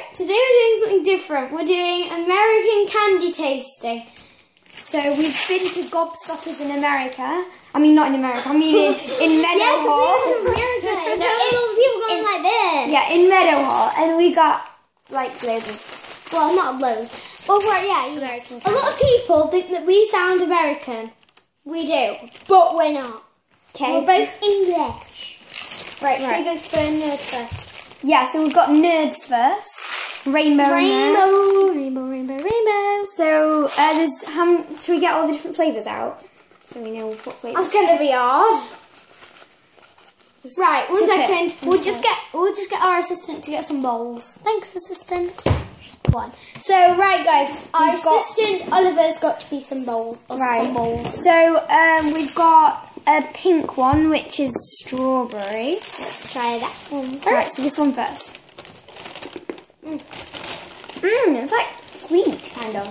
Right, today we're doing something different. We're doing American candy tasting. So we've been to Gobstoppers in America. I mean, not in America. I mean in Meadowhall. Yeah, because we went to America. People going like this. Yeah, in Meadowhall, and we got like loads of. Well, not loads. Well, yeah, American a lot of people think that we sound American. We do, but we're not. Okay. We're both English. Right, should Right. we go for nerds first? Yeah, so we've got nerds first. Rainbow. Nerds. Rainbow. So there's should we get all the different flavours out? So we know what flavours. That's gonna be hard. Right, 1 tip second. it. We'll just get our assistant to get some bowls. Thanks, assistant. One. So right, guys, our assistant Oliver's got to be some bowls. Some bowls. So we've got a pink one, which is strawberry. Let's try that one first. Right, so this one first. It's like sweet, kind of.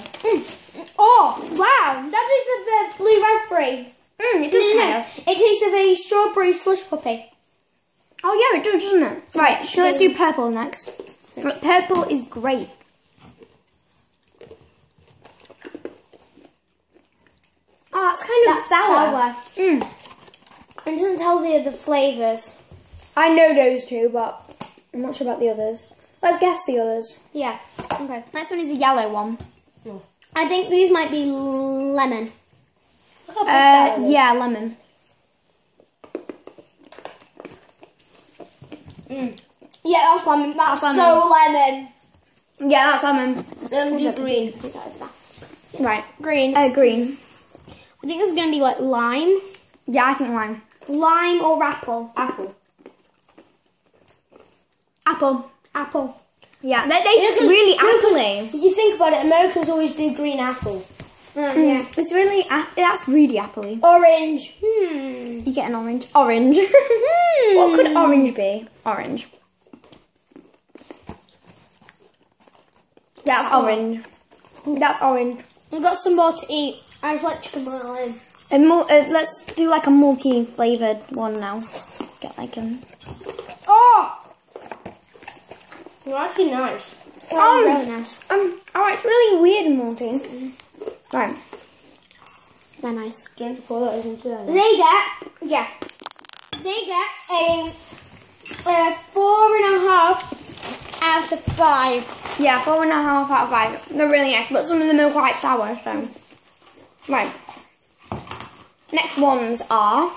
Oh, wow, that tastes of the blue raspberry. It does kind of. It tastes of a strawberry slush puppy. Oh yeah, it does, doesn't it? Right, so let's do purple next. Purple is grape. Oh, it's kind of sour. It doesn't tell the other flavours. I know those two, but I'm not sure about the others. Let's guess the others. Yeah. Okay. Next one is a yellow one. I think these might be lemon. Yeah, lemon. Yeah, that's lemon. That's lemon. so lemon. Yeah, that's lemon. Do green. Right. Green. Green. I think it's going to be like lime. Yeah, I think lime. Lime or apple? Apple. Apple. Apple. Yeah, they taste really appley. If you think about it, Americans always do green apple. Yeah. It's really, that's really appley. Orange. You get an orange. Orange. What could orange be? Orange. That's orange. That's orange. We've got some more to eat. I just like chicken brown. Let's do like a multi-flavoured one now. Let's get like Oh! They're actually nice. Oh, very nice. Alright, it's really weird and multi. Right. They're nice. Don't you pour those into there? They get a 4.5 out of 5. Yeah, 4.5 out of 5. They're really nice, but some of them are quite sour, so. Right. Next ones are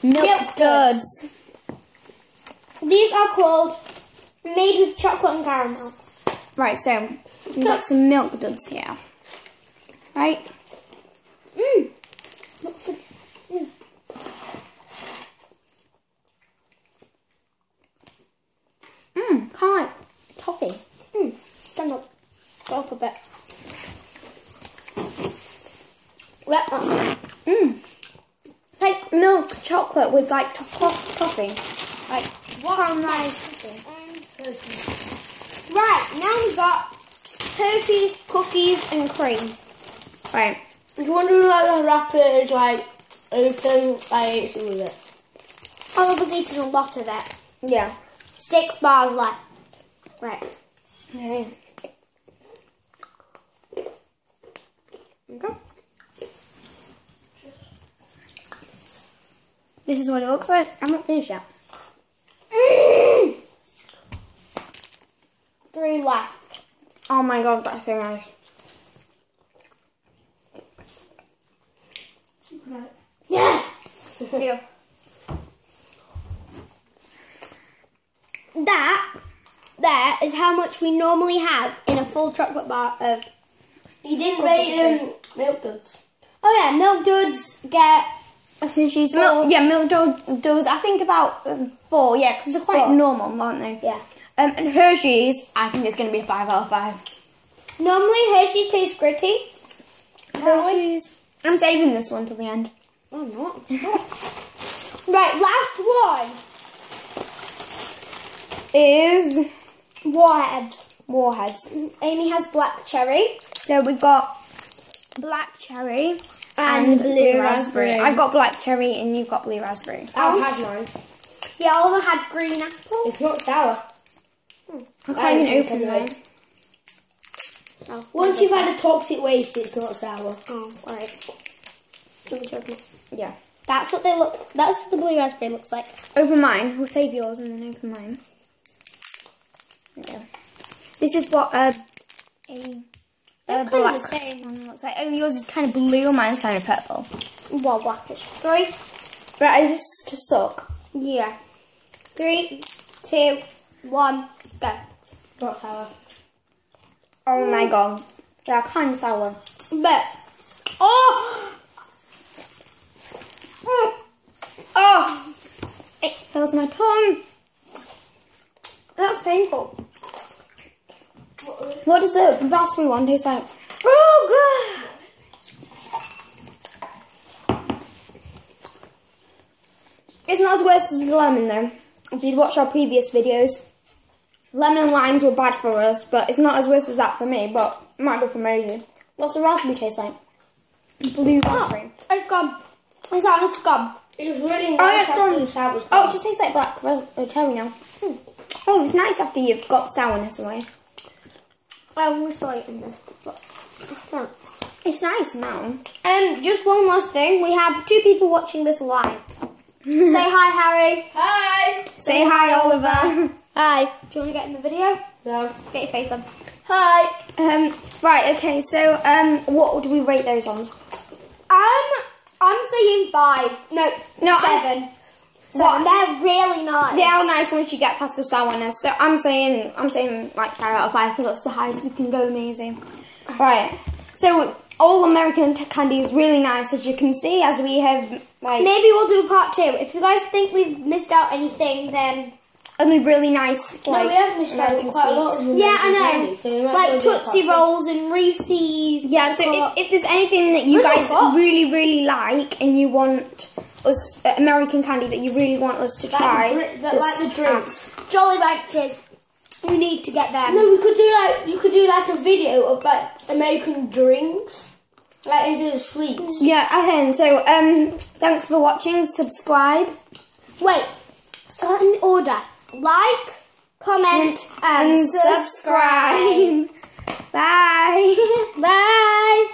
Milk Duds. These are called made with chocolate and caramel. Right, so we've got some Milk Duds here. Right? Kind of like toffee. Stand up. Go up a bit. Yep, that's it. It's like milk chocolate with like toffee. Like, What nice. Right, now we've got Hershey cookies and cream. right. If you wonder why the wrapper is like open, I ate some of it. I was eating a lot of it. Yeah. 6 bars left. Right. Okay. Okay. This is what it looks like. I'm not finished yet. 3 left. Oh my god, that's so nice. Yes! Yeah. That is how much we normally have in a full chocolate bar of. You didn't rate Milk Duds. Oh yeah, Milk Duds get Hershey's Milk Duds. I think about 4. Yeah, because they're quite 4. normal, aren't they? Yeah. And Hershey's, I think it's going to be a 5 out of 5. Normally Hershey's taste gritty. Hershey's. I'm saving this one till the end. Oh no. Right, last one Is Warheads. Amy has black cherry. So we've got black cherry And blue raspberry. I've got black cherry and you've got blue raspberry. I've had mine. Yeah, Oliver had green apple. It's not sour. I can't even open anyway. it. Oh, Once you've had a toxic waste, it's not sour. Oh, alright. Let me open it. Yeah. That's what they look. That's what the blue raspberry looks like. Open mine. We'll save yours and then open mine. Yeah. This is what They're kind of black the same. one looks like. Oh, yours is kind of blue and mine's kind of purple. Well, blackish. 3. Right, is this to suck? Yeah. 3, 2, 1, go. Not sour. Oh my god. They are kind of sour. But oh, Oh! It fills my tongue. that's painful. What does the raspberry one taste like? Oh god. It's not as worse as the lemon though. If you'd watched our previous videos, lemon and limes were bad for us, but it's not as worse as that for me, but it might be for Maisie. What's the raspberry taste like? Blue raspberry. It's gone. It's honest gone. It was really Oh, nice it's after gone. the sour was Oh, gone. it just tastes like black cherry now. Oh, it's nice after you've got sourness away. We saw it in this. It's nice now. Just one last thing. We have 2 people watching this live. Say hi, Harry. Hi! Say hi, Oliver. Hi. Do you want to get in the video? No. Get your face on. Hi! Right, okay, so what do we rate those ones? I'm saying 5. No, 7. What? They're really nice. They are nice once you get past the sourness. So I'm saying like 5 out of 5 because that's the highest we can go, amazing. Right. So all American candy is really nice, as you can see, as we have like Maybe we'll do part 2. If you guys think we've missed out anything, then only really nice No, like we have missed out American quite a lot sweets. of yeah, I American know. candy, so we might Like as well do a Tootsie part Rolls and Reese's. Yeah, so if there's anything that you Where's guys my box? really, really like and you want us, American candy that you really want us to try, like the just drinks. ask. Jolly Ranchers. You need to get them. No, we could do like you could do like a video of like American drinks, like instead of sweets. Yeah, and so thanks for watching. Subscribe. Wait. Start in order. Like, comment, and subscribe. Bye. Bye.